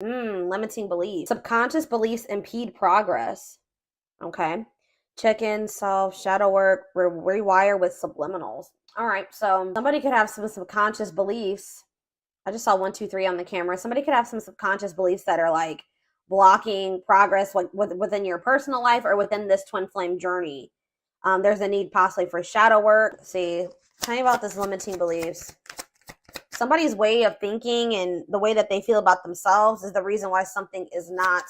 Limiting beliefs. Subconscious beliefs impede progress. Okay. Check in, self, shadow work, rewire with subliminals. All right. So somebody could have some subconscious beliefs. I just saw 1, 2, 3 on the camera. Somebody could have some subconscious beliefs that are like blocking progress, like within your personal life or within this twin flame journey. There's a need possibly for shadow work. Let's see, tell me about this limiting beliefs. Somebody's way of thinking and the way that they feel about themselves is the reason why something is not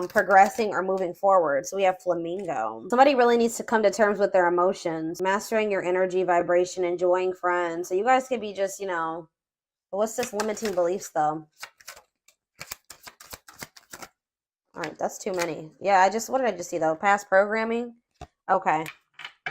progressing or moving forward. So we have flamingo. Somebody really needs to come to terms with their emotions, mastering your energy, vibration, enjoying friends. So you guys could be just, what's this limiting beliefs though? All right, that's too many. Yeah, what did I just see though? Past programming. Okay.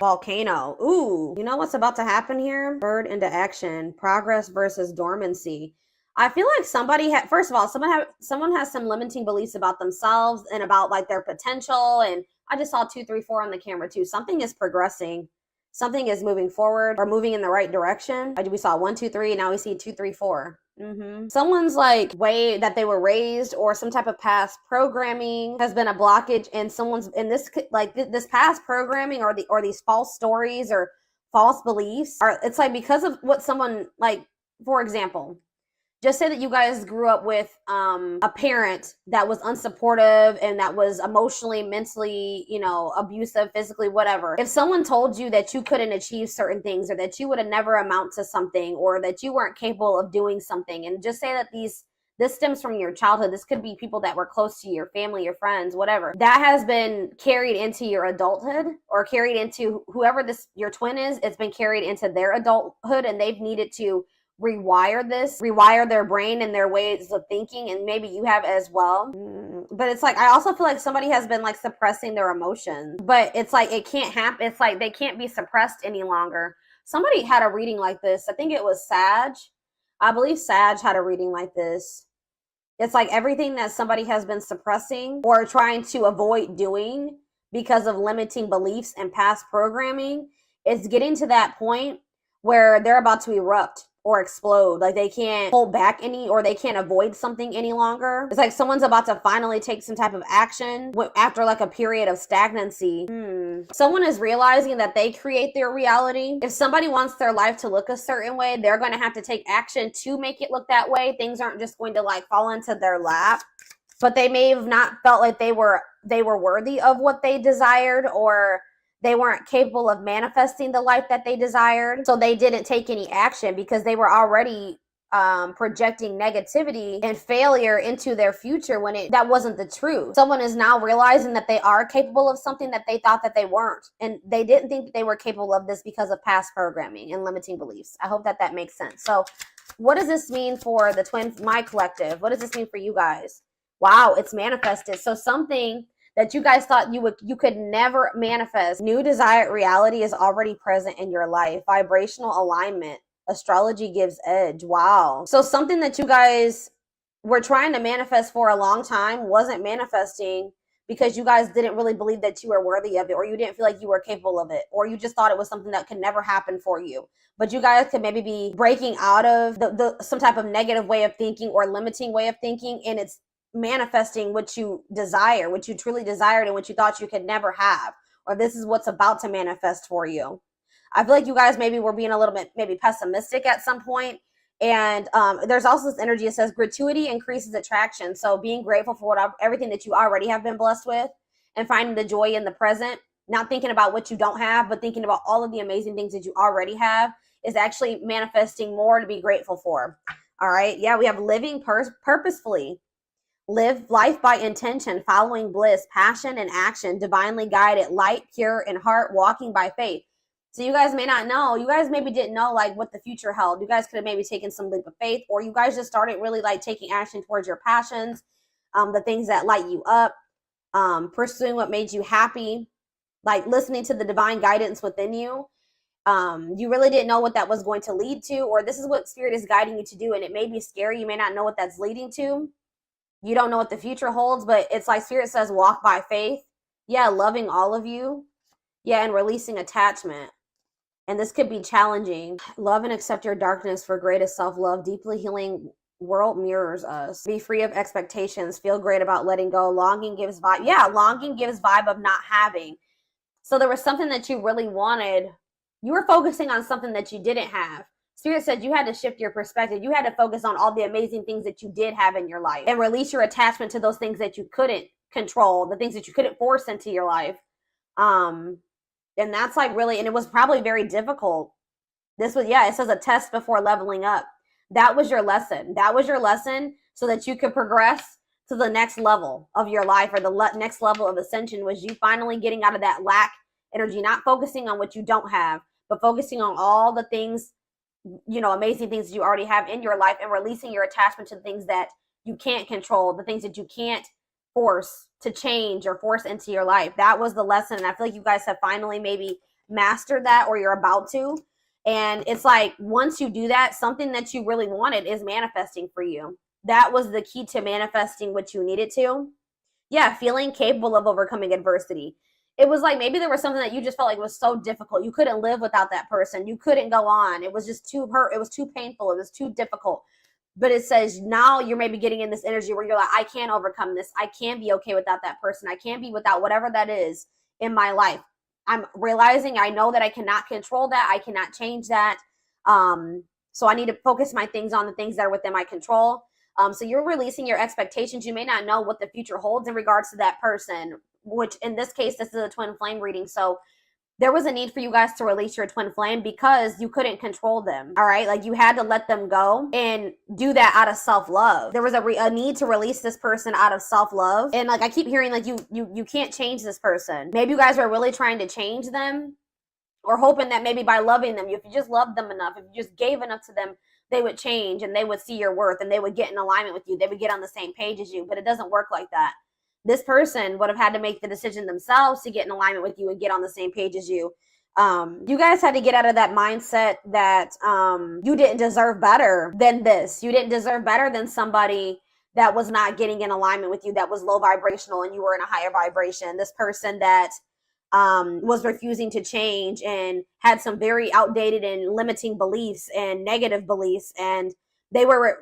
Volcano. Ooh, you know what's about to happen here? Bird into action. Progress versus dormancy. I feel like somebody first of all, someone has some limiting beliefs about themselves and about like their potential. And I just saw 2, 3, 4 on the camera too. Something is progressing. Something is moving forward or moving in the right direction. We saw 1, 2, 3. Now we see 2, 3, 4. Someone's like way that they were raised or some type of past programming has been a blockage, and someone's in this like this past programming or these false stories or false beliefs are, it's like because of what someone, like, for example, just say that you guys grew up with a parent that was unsupportive and that was emotionally, mentally, abusive, physically, whatever. If someone told you that you couldn't achieve certain things or that you would have never amount to something or that you weren't capable of doing something, and just say that this stems from your childhood. This could be people that were close to your family, your friends, whatever. That has been carried into your adulthood or carried into whoever your twin is. It's been carried into their adulthood, and they've needed to rewire their brain and their ways of thinking, and maybe you have as well. But it's like I also feel like somebody has been like suppressing their emotions, but it's like it can't happen. It's like they can't be suppressed any longer. Somebody had a reading like this. I think it was Sag. I believe Sag had a reading like this. It's like everything that somebody has been suppressing or trying to avoid doing because of limiting beliefs and past programming is getting to that point where they're about to erupt or explode. Like they can't hold back or they can't avoid something any longer. It's like someone's about to finally take some type of action after like a period of stagnancy. Someone is realizing that they create their reality. If somebody wants their life to look a certain way, they're going to have to take action to make it look that way. Things aren't just going to like fall into their lap, but they may have not felt like they were worthy of what they desired, or they weren't capable of manifesting the life that they desired. So they didn't take any action because they were already projecting negativity and failure into their future when that wasn't the truth. Someone is now realizing that they are capable of something that they thought that they weren't. And they didn't think that they were capable of this because of past programming and limiting beliefs. I hope that makes sense. So what does this mean for my collective? What does this mean for you guys? Wow, it's manifested. So something that you guys thought you could never manifest. New desired reality is already present in your life. Vibrational alignment. Astrology gives edge. Wow. So something that you guys were trying to manifest for a long time wasn't manifesting because you guys didn't really believe that you were worthy of it, or you didn't feel like you were capable of it, or you just thought it was something that could never happen for you. But you guys could maybe be breaking out of some type of negative way of thinking or limiting way of thinking, and it's manifesting what you desire, what you truly desired, and what you thought you could never have, or this is what's about to manifest for you. I feel like you guys maybe were being a little bit maybe pessimistic at some point. And there's also this energy that says gratuity increases attraction. So being grateful for everything that you already have been blessed with and finding the joy in the present, not thinking about what you don't have, but thinking about all of the amazing things that you already have is actually manifesting more to be grateful for. All right. Yeah, we have living purposefully. Live life by intention, following bliss, passion, and action, divinely guided, light, pure, and heart, walking by faith. So you guys may not know, you guys maybe didn't know like what the future held. You guys could have maybe taken some leap of faith, or you guys just started really like taking action towards your passions, the things that light you up, pursuing what made you happy, like listening to the divine guidance within you. You really didn't know what that was going to lead to, or this is what spirit is guiding you to do. And it may be scary. You may not know what that's leading to. You don't know what the future holds, but it's like spirit says, walk by faith. Yeah, loving all of you. Yeah, and releasing attachment. And this could be challenging. Love and accept your darkness for greatest self-love, deeply healing World mirrors us. Be free of expectations. Feel great about letting go. Longing gives vibe. Yeah, longing gives vibe of not having. So there was something that you really wanted. You were focusing on something that you didn't have. Spirit said you had to shift your perspective. You had to focus on all the amazing things that you did have in your life and release your attachment to those things that you couldn't control, the things that you couldn't force into your life. And that's like really, and it was probably very difficult. This was, yeah, it says a test before leveling up. That was your lesson. That was your lesson so that you could progress to the next level of your life, or the next level of ascension, was you finally getting out of that lack energy, not focusing on what you don't have, but focusing on all the things, you know, amazing things that you already have in your life, and releasing your attachment to the things that you can't control, the things that you can't force to change or force into your life. That was the lesson. And I feel like you guys have finally maybe mastered that, or you're about to. And it's like, once you do that, something that you really wanted is manifesting for you. That was the key to manifesting what you needed to. Yeah, feeling capable of overcoming adversity. It was like maybe there was something that you just felt like was so difficult. You couldn't live without that person. You couldn't go on. It was just too hurt. It was too painful. It was too difficult. But it says now you're maybe getting in this energy where you're like, I can't overcome this. I can't be okay without that person. I can't be without whatever that is in my life. I'm realizing I know that I cannot control that. I cannot change that. So I need to focus my things on the things that are within my control. So you're releasing your expectations. You may not know what the future holds in regards to that person, which in this case, this is a twin flame reading. So there was a need for you guys to release your twin flame because you couldn't control them. All right. Like you had to let them go and do that out of self-love. There was a need to release this person out of self-love. And like, I keep hearing like you can't change this person. Maybe you guys are really trying to change them, or hoping that maybe by loving them, if you just loved them enough, if you just gave enough to them, they would change and they would see your worth and they would get in alignment with you. They would get on the same page as you, but it doesn't work like that. This person would have had to make the decision themselves to get in alignment with you and get on the same page as you. You guys had to get out of that mindset that you didn't deserve better than this. You didn't deserve better than somebody that was not getting in alignment with you, that was low vibrational and you were in a higher vibration. This person that was refusing to change and had some very outdated and limiting beliefs and negative beliefs. And they were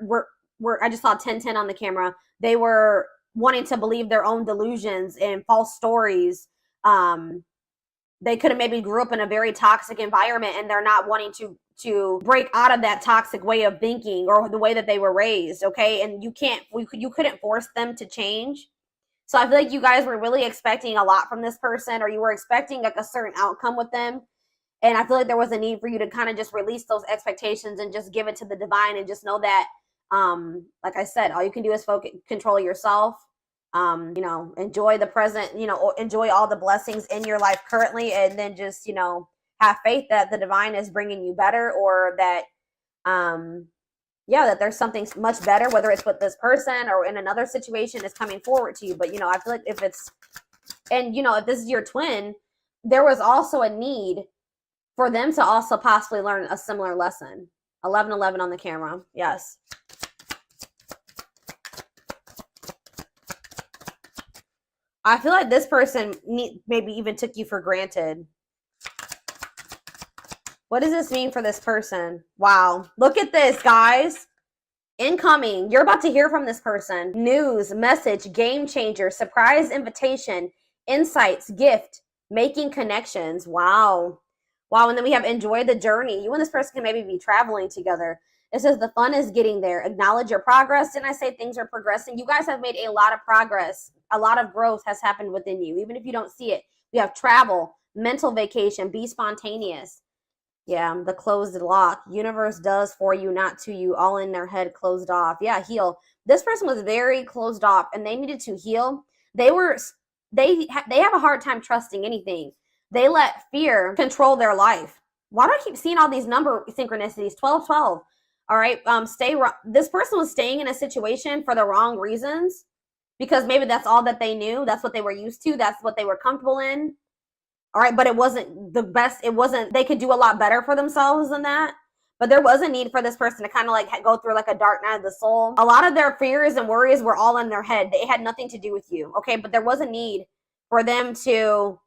I just saw 1010 on the camera. They were wanting to believe their own delusions and false stories. They could have maybe grew up in a very toxic environment and they're not wanting to break out of that toxic way of thinking or the way that they were raised. Okay. And you couldn't force them to change. So I feel like you guys were really expecting a lot from this person, or you were expecting like a certain outcome with them. And I feel like there was a need for you to kind of just release those expectations and just give it to the divine, and just know that, like I said, all you can do is control yourself. Enjoy the present, enjoy all the blessings in your life currently, and then just, have faith that the divine is bringing you better, or that, that there's something much better, whether it's with this person or in another situation, is coming forward to you. But, I feel like if this is your twin, there was also a need for them to also possibly learn a similar lesson. 1111 on the camera. Yes. I feel like this person maybe even took you for granted. What does this mean for this person? Wow. Look at this, guys. Incoming. You're about to hear from this person. News, message, game changer, surprise invitation, insights, gift, making connections. Wow. Wow. And then we have enjoy the journey. You and this person can maybe be traveling together. It says the fun is getting there. Acknowledge your progress. Didn't I say things are progressing? You guys have made a lot of progress. A lot of growth has happened within you, even if you don't see it. We have travel, mental vacation, be spontaneous. Yeah, the closed lock. Universe does for you, not to you. All in their head, closed off. Yeah, heal. This person was very closed off, and they needed to heal. They have a hard time trusting anything. They let fear control their life. Why do I keep seeing all these number synchronicities? 1212. All right. This person was staying in a situation for the wrong reasons, because maybe that's all that they knew. That's what they were used to. That's what they were comfortable in. All right. But it wasn't the best. They could do a lot better for themselves than that. But there was a need for this person to kind of like go through like a dark night of the soul. A lot of their fears and worries were all in their head. They had nothing to do with you. Okay. But there was a need for them to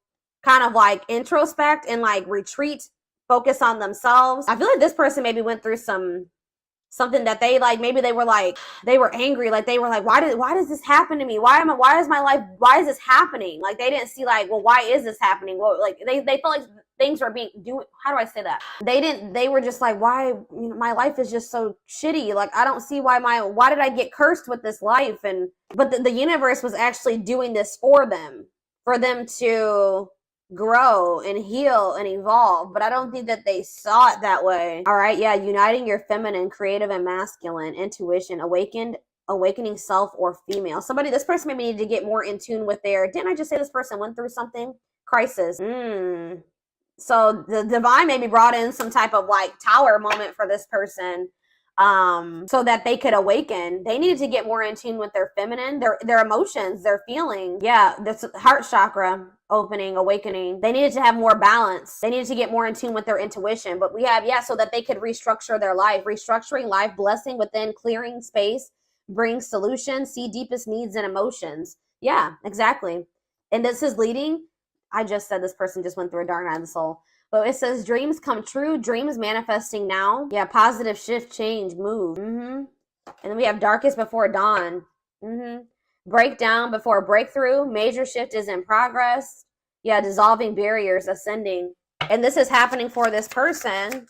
kind of like introspect and like retreat, focus on themselves. I feel like this person maybe went through some something that they like, maybe they were angry, like they were like, why does this happen to me? Why is my life, why is this happening? Like they didn't see like, well, why is this happening? Well, like they felt like things were being doing, how do I say that? They were just like, why, you know, my life is just so shitty. Like I don't see why did I get cursed with this life? But the universe was actually doing this for them to grow and heal and evolve, but I don't think that they saw it that way. All right, yeah, uniting your feminine, creative, and masculine intuition, awakening self or female. This person maybe needed to get more in tune with didn't I just say this person went through something? Crisis. So the divine maybe brought in some type of like tower moment for this person, so that they could awaken. They needed to get more in tune with their feminine, their emotions, their feelings. Yeah, this heart chakra opening, awakening. They needed to have more balance. They needed to get more in tune with their intuition. But we have, so that they could restructure their life. Restructuring life, blessing within, clearing space, bring solutions, see deepest needs and emotions. Yeah, exactly. And this is leading, I just said this person just went through a dark night of the soul. But it says dreams come true, dreams manifesting now. Yeah, positive shift, change, move. And then we have darkest before dawn. Breakdown before breakthrough. Major shift is in progress. Yeah, dissolving barriers, ascending. And this is happening for this person.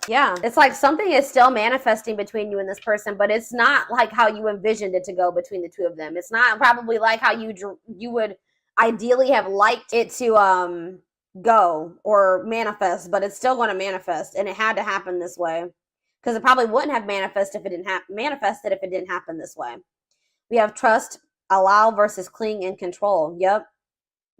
Yeah, it's like something is still manifesting between you and this person, but it's not like how you envisioned it to go between the two of them. It's not probably like how you would ideally have liked it to go or manifest, but it's still going to manifest, and it had to happen this way because it probably wouldn't have manifested if it didn't happen this way. We have trust, allow versus cling and control. Yep,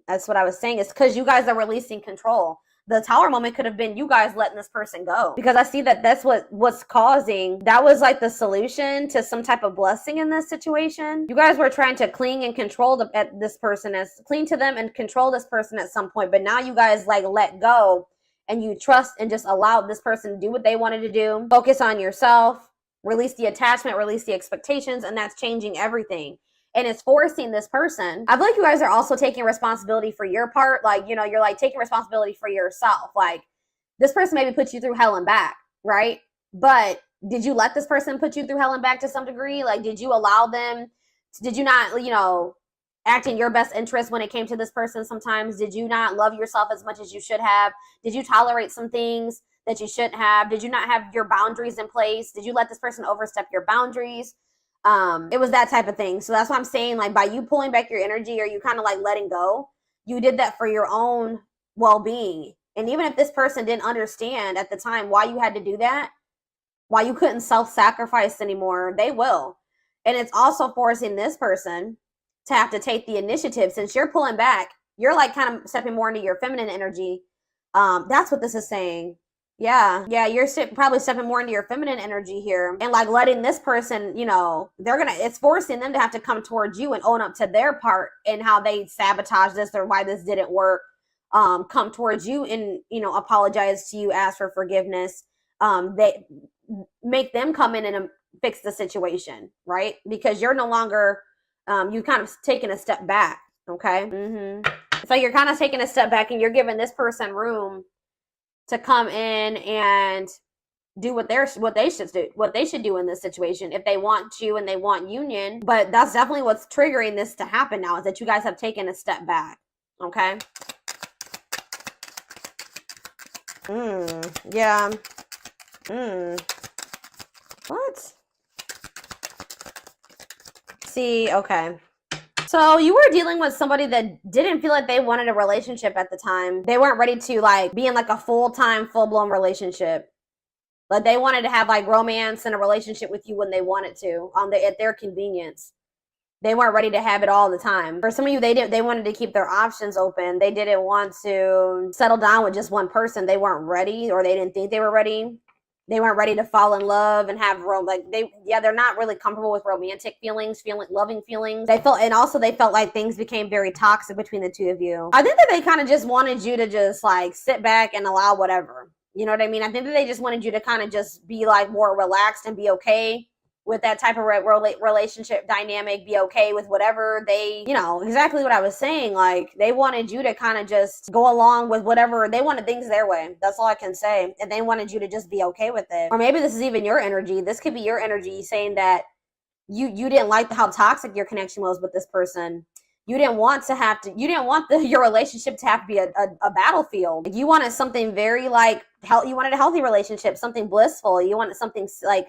that's what I was saying. It's because you guys are releasing control. The tower moment could have been you guys letting this person go, because I see that that's what's causing. That was like the solution to some type of blessing in this situation. You guys were trying to cling and control this person, cling to them and control this person at some point, but now you guys like let go and you trust and just allow this person to do what they wanted to do. Focus on yourself, release the attachment, release the expectations, and that's changing everything. And it's forcing this person. I feel like you guys are also taking responsibility for your part. Like, you know, you're like taking responsibility for yourself. Like, this person maybe put you through hell and back, right? But did you let this person put you through hell and back to some degree? Like, did you allow them? Did you not, you know, act in your best interest when it came to this person sometimes? Did you not love yourself as much as you should have? Did you tolerate some things that you shouldn't have? Did you not have your boundaries in place? Did you let this person overstep your boundaries? It was that type of thing. So that's why I'm saying, like, by you pulling back your energy or you kind of like letting go, you did that for your own well-being. And even if this person didn't understand at the time why you had to do that, why you couldn't self-sacrifice anymore, they will. And it's also forcing this person to have to take the initiative. Since you're pulling back, you're like kind of stepping more into your feminine energy. That's what this is saying. Yeah, you're probably stepping more into your feminine energy here and like letting this person, you know, it's forcing them to have to come towards you and own up to their part and how they sabotage this or why this didn't work. Come towards you and, you know, apologize to you, ask for forgiveness. They make them come in and fix the situation, right? Because you're no longer, you kind of taking a step back, okay? So you're kind of taking a step back and you're giving this person room to come in and do what they should do in this situation if they want to and they want union. But that's definitely what's triggering this to happen now, is that you guys have taken a step back. Okay. Yeah. What? See, okay. So you were dealing with somebody that didn't feel like they wanted a relationship at the time. They weren't ready to like be in like a full-time, full-blown relationship. Like they wanted to have like romance and a relationship with you when they wanted to, at their convenience. They weren't ready to have it all the time. For some of you, they wanted to keep their options open. They didn't want to settle down with just one person. They weren't ready, or they didn't think they were ready. They weren't ready to fall in love and have they're not really comfortable with romantic feelings, loving feelings. They felt like things became very toxic between the two of you. I think that they kind of just wanted you to just like sit back and allow whatever. You know what I mean? I think that they just wanted you to kind of just be like more relaxed and be okay with that type of relationship dynamic, be okay with whatever they, you know, exactly what I was saying. Like, they wanted you to kind of just go along with whatever, they wanted things their way. That's all I can say. And they wanted you to just be okay with it. Or maybe this is even your energy. This could be your energy saying that you didn't like how toxic your connection was with this person. You didn't want your relationship to have to be a battlefield. You wanted something very like, you wanted a healthy relationship, something blissful. You wanted something like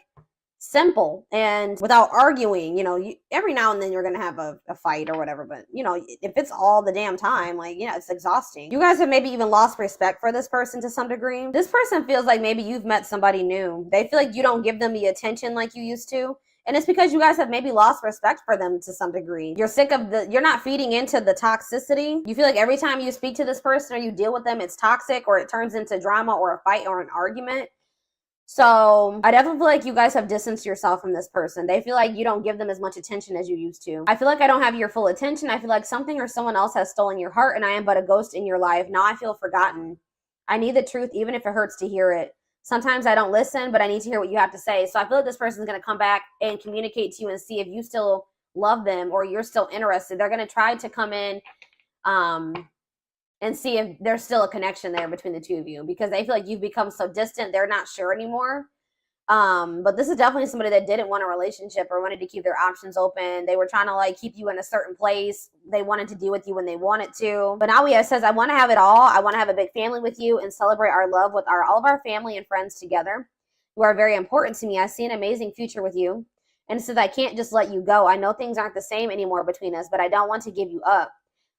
simple and without arguing. You know, every now and then you're going to have a fight or whatever, but you know, if it's all the damn time, like, yeah, it's exhausting. You guys have maybe even lost respect for this person to some degree. This person feels like maybe you've met somebody new. They feel like you don't give them the attention like you used to. And it's because you guys have maybe lost respect for them to some degree. You're sick of you're not feeding into the toxicity. You feel like every time you speak to this person or you deal with them, it's toxic or it turns into drama or a fight or an argument. So I definitely feel like you guys have distanced yourself from this person. They feel like you don't give them as much attention as you used to. I feel like I don't have your full attention. I feel like something or someone else has stolen your heart and I am but a ghost in your life. Now I feel forgotten. I need the truth even if it hurts to hear it. Sometimes I don't listen, but I need to hear what you have to say. So I feel like this person is going to come back and communicate to you and see if you still love them or you're still interested. They're going to try to come in and see if there's still a connection there between the two of you because they feel like you've become so distant. They're not sure anymore. But this is definitely somebody that didn't want a relationship or wanted to keep their options open. They were trying to like keep you in a certain place. They wanted to deal with you when they wanted to. But now it says, I want to have it all. I want to have a big family with you and celebrate our love with all of our family and friends together. You are very important to me. I see an amazing future with you. And it says, I can't just let you go. I know things aren't the same anymore between us, but I don't want to give you up.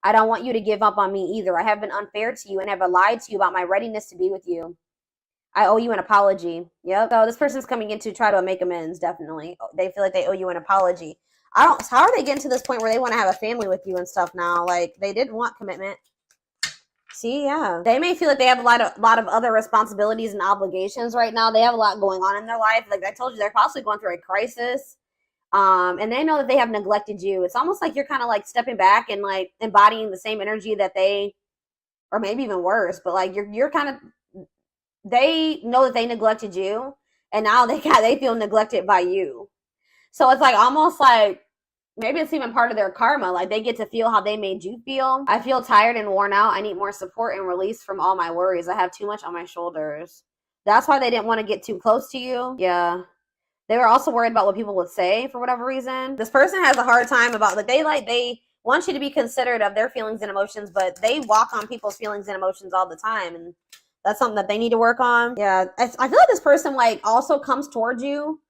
I don't want you to give up on me either. I have been unfair to you and have lied to you about my readiness to be with you. I owe you an apology. Yep. So this person's coming in to try to make amends, definitely. They feel like they owe you an apology. How are they getting to this point where they want to have a family with you and stuff now? Like, they didn't want commitment. See, yeah. They may feel like they have a lot of other responsibilities and obligations right now. They have a lot going on in their life. Like I told you, they're possibly going through a crisis. And they know that they have neglected you. It's almost like you're kind of like stepping back and like embodying the same energy that they, or maybe even worse, but like you're kind of, they know that they neglected you and now they feel neglected by you. So it's like almost like maybe it's even part of their karma. Like they get to feel how they made you feel. I feel tired and worn out. I need more support and release from all my worries. I have too much on my shoulders. That's why they didn't want to get too close to you. Yeah. They were also worried about what people would say for whatever reason. This person has a hard time about they want you to be considerate of their feelings and emotions, but they walk on people's feelings and emotions all the time. And that's something that they need to work on. Yeah. I feel like this person like also comes towards you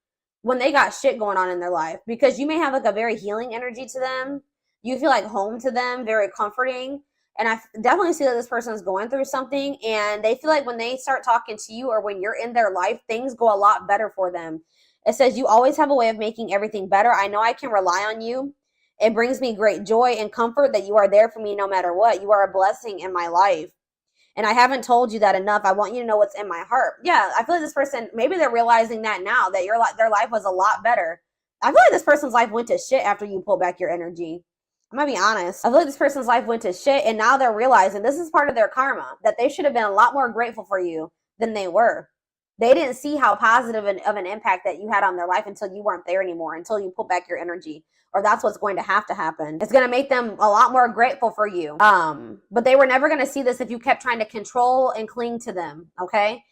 when they got shit going on in their life because you may have like a very healing energy to them. You feel like home to them, very comforting. And I definitely see that this person is going through something and they feel like when they start talking to you or when you're in their life, things go a lot better for them. It says, you always have a way of making everything better. I know I can rely on you. It brings me great joy and comfort that you are there for me no matter what. You are a blessing in my life. And I haven't told you that enough. I want you to know what's in my heart. Yeah, I feel like this person, maybe they're realizing that now, that their life was a lot better. I feel like this person's life went to shit after you pulled back your energy. I'm going to be honest. I feel like this person's life went to shit, and now they're realizing this is part of their karma, that they should have been a lot more grateful for you than they were. They didn't see how positive of an impact that you had on their life until you weren't there anymore, until you pulled back your energy. Or that's what's going to happen. It's going to make them a lot more grateful for you. But they were never going to see this if you kept trying to control and cling to them, okay?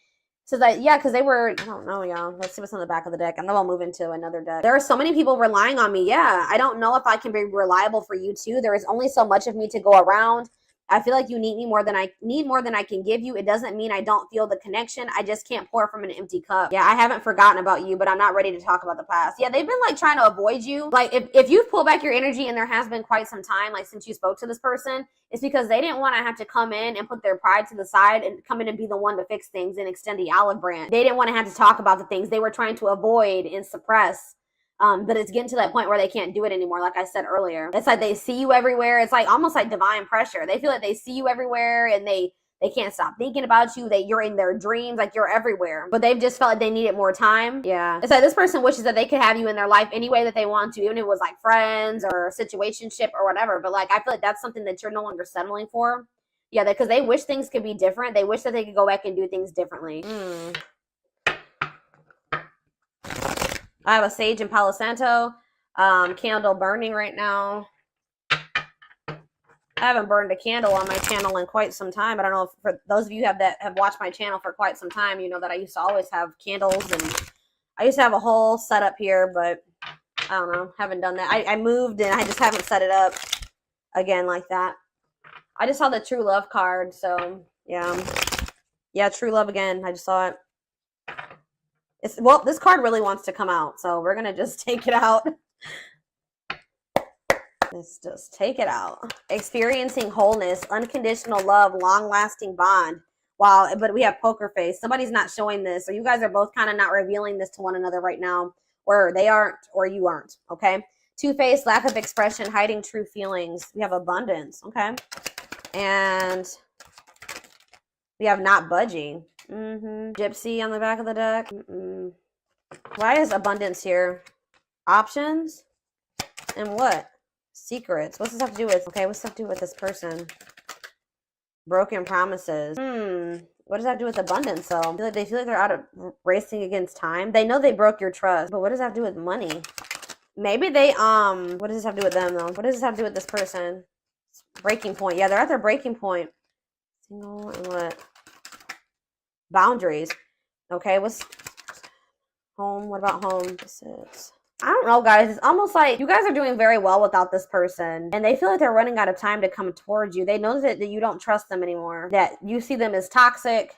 So that, yeah, because they were, I don't know, y'all. Let's see what's on the back of the deck. And then we'll move into another deck. There are so many people relying on me. Yeah, I don't know if I can be reliable for you too. There is only so much of me to go around. I feel like you need me more than I can give you. It doesn't mean I don't feel the connection. I just can't pour from an empty cup. Yeah, I haven't forgotten about you, but I'm not ready to talk about the past. Yeah, they've been like trying to avoid you. Like if you've pulled back your energy and there has been quite some time, like since you spoke to this person, it's because they didn't want to have to come in and put their pride to the side and come in and be the one to fix things and extend the olive branch. They didn't want to have to talk about the things they were trying to avoid and suppress. But it's getting to that point where they can't do it anymore. Like I said earlier, it's like they see you everywhere. It's like almost like divine pressure. They feel like they see you everywhere and they can't stop thinking about you. You're in their dreams, like you're everywhere. But they've just felt like they needed more time. Yeah. It's like this person wishes that they could have you in their life any way that they want to, even if it was like friends or a situationship or whatever. But like I feel like that's something that you're no longer settling for. Yeah, because they wish things could be different. They wish that they could go back and do things differently. I have a sage and Palo Santo candle burning right now. I haven't burned a candle on my channel in quite some time. I don't know if for those of you that have watched my channel for quite some time, you know that I used to always have candles, and I used to have a whole setup here, but I don't know, haven't done that. I moved and I just haven't set it up again like that. I just saw the true love card, so yeah, true love again. I just saw it. Well, this card really wants to come out, so we're gonna just take it out. Let's just take it out. Experiencing wholeness, unconditional love, long-lasting bond. Wow, but we have poker face. Somebody's not showing this, so you guys are both kind of not revealing this to one another right now, or they aren't, or you aren't, okay? Two-faced, lack of expression, hiding true feelings. We have abundance, okay? And we have not budging. Gypsy on the back of the deck. Why is abundance here? Options? And what? Secrets. What's this have to do with? Okay, what's this have to do with this person? Broken promises. What does that have to do with abundance, though? They feel like they're out of racing against time. They know they broke your trust, but what does that have to do with money? Maybe they, what does this have to do with them, though? What does this have to do with this person? Breaking point. Yeah, they're at their breaking point. Single and what? Boundaries. Okay, what's home? What about home? I don't know, guys. It's almost like you guys are doing very well without this person, and they feel like they're running out of time to come towards you. They know that you don't trust them anymore, that you see them as toxic.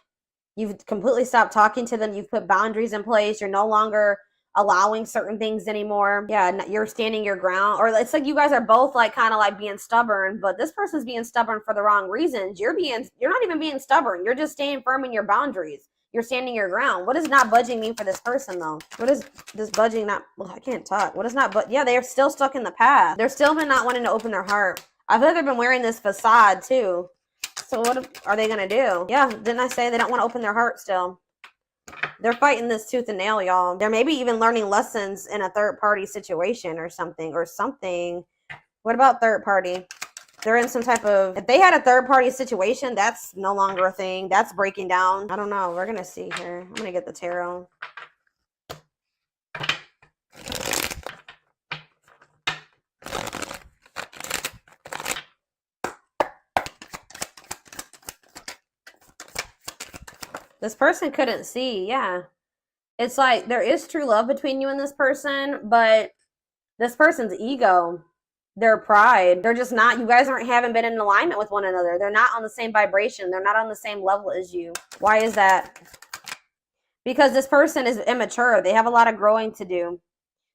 You've completely stopped talking to them. You've put boundaries in place. You're no longer allowing certain things anymore. Yeah, you're standing your ground. Or it's like you guys are both like kind of like being stubborn, but this person's being stubborn for the wrong reasons. You're not even being stubborn. You're just staying firm in your boundaries. You're standing your ground. What does not budging mean for this person, though? What is this budging not? Well, I can't talk. What is not? But yeah, they're still stuck in the past. They're still been not wanting to open their heart. I feel like they've been wearing this facade too. So what are they gonna do? Yeah, didn't I say they don't want to open their heart still? They're fighting this tooth and nail, y'all. They're maybe even learning lessons in a third-party situation or something. What about third party? They're in some type of, if they had a third-party situation, that's no longer a thing. That's breaking down. I don't know. We're going to see here. I'm going to get the tarot. This person couldn't see. Yeah. It's like there is true love between you and this person, but this person's ego, their pride, they're just not, you guys haven't been in alignment with one another. They're not on the same vibration. They're not on the same level as you. Why is that? Because this person is immature. They have a lot of growing to do.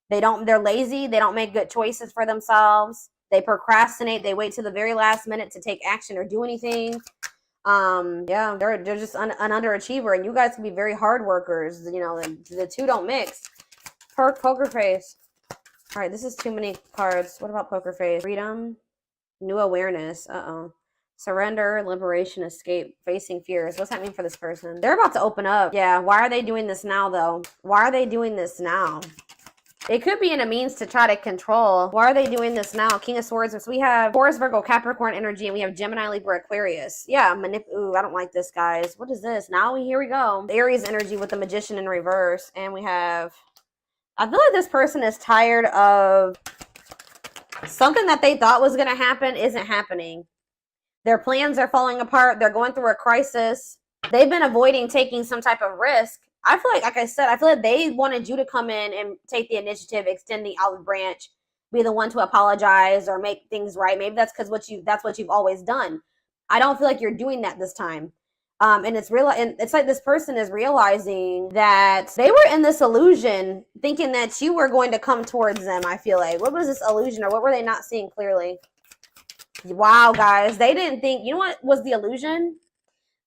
They're lazy. They don't make good choices for themselves. They procrastinate. They wait to the very last minute to take action or do anything. Yeah, they're just an underachiever, and you guys can be very hard workers. You know, the two don't mix. Poker face. All right, this is too many cards. What about poker face? Freedom, new awareness. Surrender, liberation, escape, facing fears. What's that mean for this person? They're about to open up. Yeah, why are they doing this now, though? Why are they doing this now? It could be in a means to try to control. Why are they doing this now? King of Swords. So we have Taurus, Virgo, Capricorn energy, and we have Gemini, Libra, Aquarius. Yeah, ooh, I don't like this, guys. What is this? Here we go. Aries energy with the Magician in reverse. And we have, I feel like this person is tired of something that they thought was going to happen isn't happening. Their plans are falling apart. They're going through a crisis. They've been avoiding taking some type of risk. I feel like I said, I feel like they wanted you to come in and take the initiative, extend the olive branch, be the one to apologize or make things right. Maybe that's because that's what you've always done. I don't feel like you're doing that this time. And it's like this person is realizing that they were in this illusion, thinking that you were going to come towards them. I feel like, what was this illusion, or what were they not seeing clearly? Wow, guys, they didn't think. You know what was the illusion?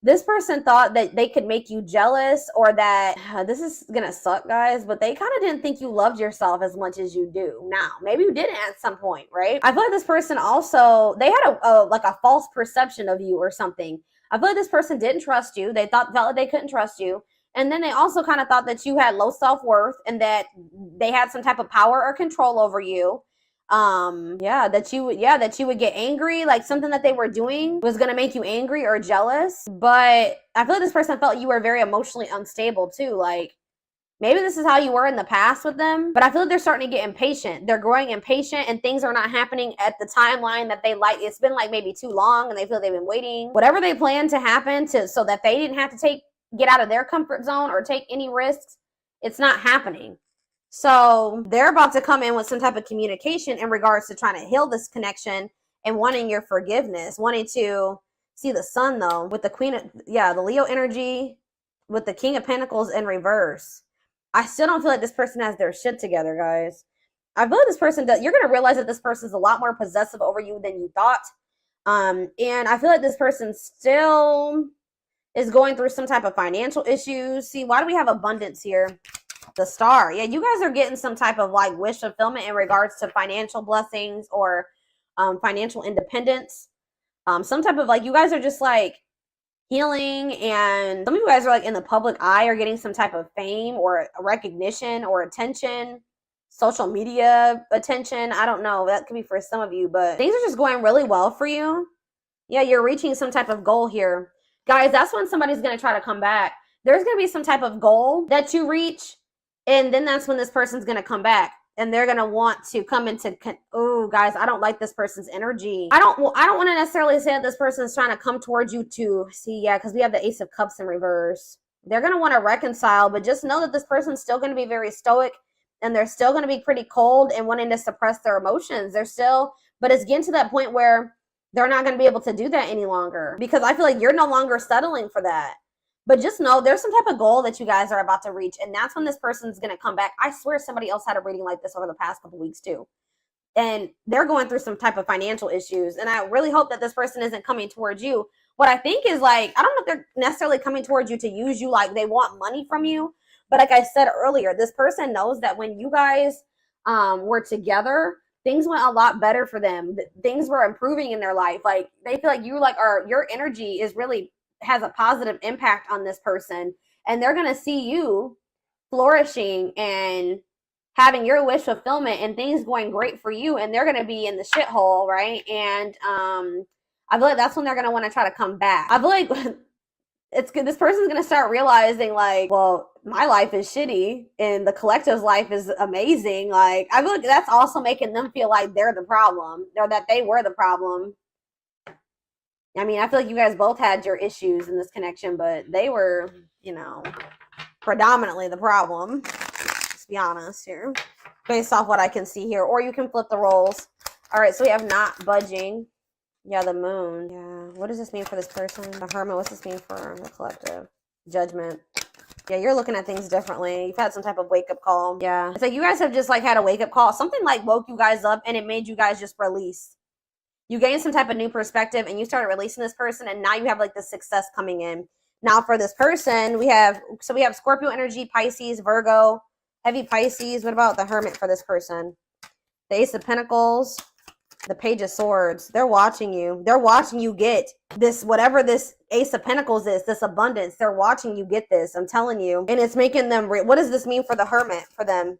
This person thought that they could make you jealous, or that this is going to suck, guys, but they kind of didn't think you loved yourself as much as you do now. Maybe you didn't at some point, right? I feel like this person also, they had a false perception of you or something. I feel like this person didn't trust you. They felt like they couldn't trust you. And then they also kind of thought that you had low self-worth and that they had some type of power or control over you. That you would get angry, like something that they were doing was going to make you angry or jealous. But I feel like this person felt you were very emotionally unstable too. Like Maybe this is how you were in the past with them, but I feel like they're starting to get impatient. They're growing impatient and things are not happening at the timeline that they like. It's been like maybe too long and they feel they've been waiting. Whatever they plan to happen so that they didn't have to get out of their comfort zone or take any risks, it's not happening. So they're about to come in with some type of communication in regards to trying to heal this connection and wanting your forgiveness, wanting to see the sun though with the the Leo energy with the King of Pentacles in reverse. I still don't feel like this person has their shit together, guys. I feel like this person does. You're going to realize that this person is a lot more possessive over you than you thought. And I feel like this person still is going through some type of financial issues. See, why do we have abundance here? The Star. Yeah, you guys are getting some type of like wish fulfillment in regards to financial blessings or financial independence. Some type of like, you guys are just like healing, and some of you guys are like in the public eye or getting some type of fame or recognition or attention, social media attention. I don't know. That could be for some of you, but things are just going really well for you. Yeah, you're reaching some type of goal here. Guys, that's when somebody's going to try to come back. There's going to be some type of goal that you reach, and then that's when this person's going to come back. And they're going to want to come into, oh, guys, I don't like this person's energy. I don't want to necessarily say that this person's trying to come towards you to see, yeah, because we have the Ace of Cups in reverse. They're going to want to reconcile, but just know that this person's still going to be very stoic, and they're still going to be pretty cold and wanting to suppress their emotions. But it's getting to that point where they're not going to be able to do that any longer, because I feel like you're no longer settling for that. But just know there's some type of goal that you guys are about to reach, and that's when this person's going to come back. I swear somebody else had a reading like this over the past couple weeks too. And they're going through some type of financial issues, and I really hope that this person isn't coming towards you. What I think is like, I don't know if they're necessarily coming towards you to use you, like they want money from you. But like I said earlier, this person knows that when you guys were together, things went a lot better for them. Things were improving in their life. Like they feel like your energy is really has a positive impact on this person, and they're going to see you flourishing and having your wish fulfillment and things going great for you, and they're going to be in the shithole, right? And I feel like that's when they're going to want to try to come back. I feel like it's good. This person's going to start realizing like, well, my life is shitty and the collective's life is amazing. Like I feel like that's also making them feel like they're the problem, or that they were the problem. I mean, I feel like you guys both had your issues in this connection, but they were, predominantly the problem. Let's be honest here, based off what I can see here. Or you can flip the roles. All right, so we have not budging. Yeah, the moon. Yeah, what does this mean for this person? The Hermit, what's this mean for the collective? Judgment. Yeah, you're looking at things differently. You've had some type of wake-up call. Yeah, it's like you guys have just like had a wake-up call. Something like woke you guys up, and it made you guys just release. You gained some type of new perspective, and you started releasing this person, and now you have like the success coming in. Now for this person, we have Scorpio energy, Pisces, Virgo, heavy Pisces. What about the Hermit for this person? The Ace of Pentacles, the Page of Swords. They're watching you. They're watching you get this, whatever this Ace of Pentacles is, this abundance. They're watching you get this. I'm telling you. And it's making them, what does this mean for the Hermit for them?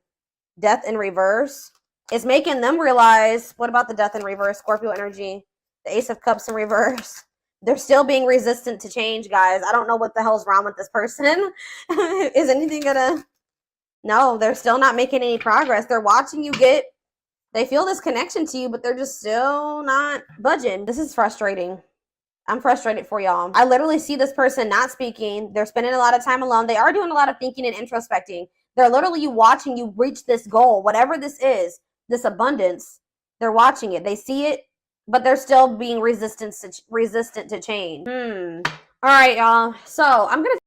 Death in reverse. It's making them realize, what about the Death in reverse? Scorpio energy, the Ace of Cups in reverse. They're still being resistant to change, guys. I don't know what the hell's wrong with this person. Is anything gonna... No, they're still not making any progress. They're watching you get... They feel this connection to you, but they're just still not budging. This is frustrating. I'm frustrated for y'all. I literally see this person not speaking. They're spending a lot of time alone. They are doing a lot of thinking and introspecting. They're literally watching you reach this goal, whatever this is. This abundance, they're watching it. They see it, but they're still being resistant to change. All right, y'all. So I'm going to